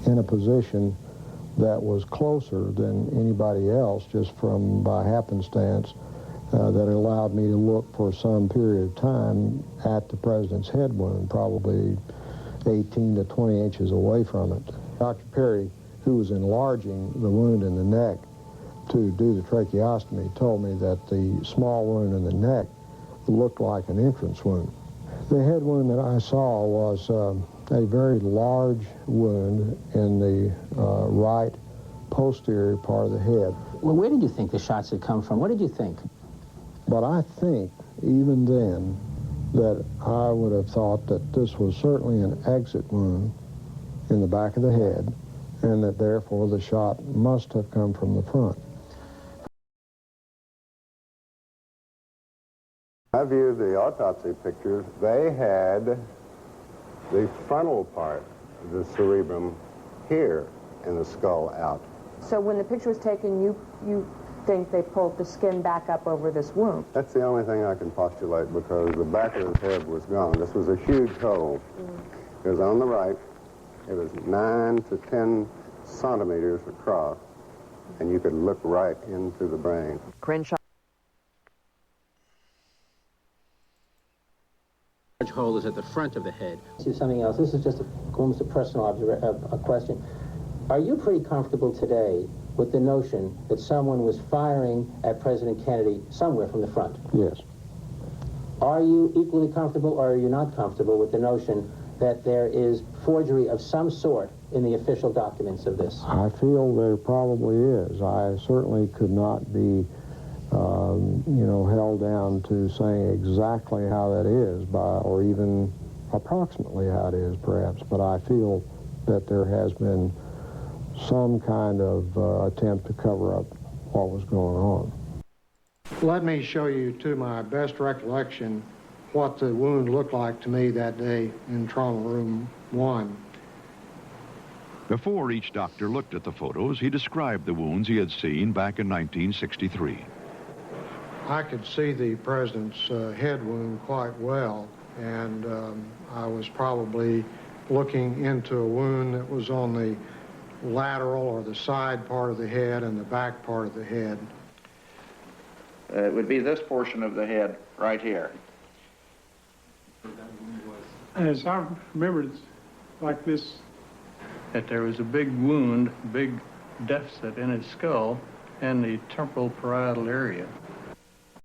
in a position that was closer than anybody else, just by happenstance, that allowed me to look for some period of time at the president's head wound, probably 18 to 20 inches away from it. Dr. Perry, who was enlarging the wound in the neck to do the tracheostomy, told me that the small wound in the neck looked like an entrance wound. The head wound that I saw was a very large wound in the right posterior part of the head. Well, where did you think the shots had come from? What did you think? But I think, even then, that I would have thought that this was certainly an exit wound in the back of the head, and that therefore the shot must have come from the front. I viewed the autopsy pictures. They had the frontal part of the cerebrum here and the skull out. So when the picture was taken, you think they pulled the skin back up over this wound? That's the only thing I can postulate, because the back of his head was gone. This was a huge hole. It was on the right. It was 9 to 10 centimeters across, and you could look right into the brain. Crenshaw. Large hole is at the front of the head. This is something else. This is just almost a personal question. Are you pretty comfortable today with the notion that someone was firing at President Kennedy somewhere from the front? Yes. Are you equally comfortable, or are you not comfortable with the notion that there is forgery of some sort in the official documents of this? I feel there probably is. I certainly could not be, held down to saying exactly how that is, or even approximately how it is, perhaps. But I feel that there has been some kind of attempt to cover up what was going on. Let me show you, to my best recollection, what the wound looked like to me that day in trauma room 1. Before each doctor looked at the photos, he described the wounds he had seen back in 1963. I could see the president's head wound quite well, and I was probably looking into a wound that was on the lateral or the side part of the head and the back part of the head. It would be this portion of the head right here. As I remember, it's like this, that there was a big wound, big deficit in his skull and the temporal parietal area.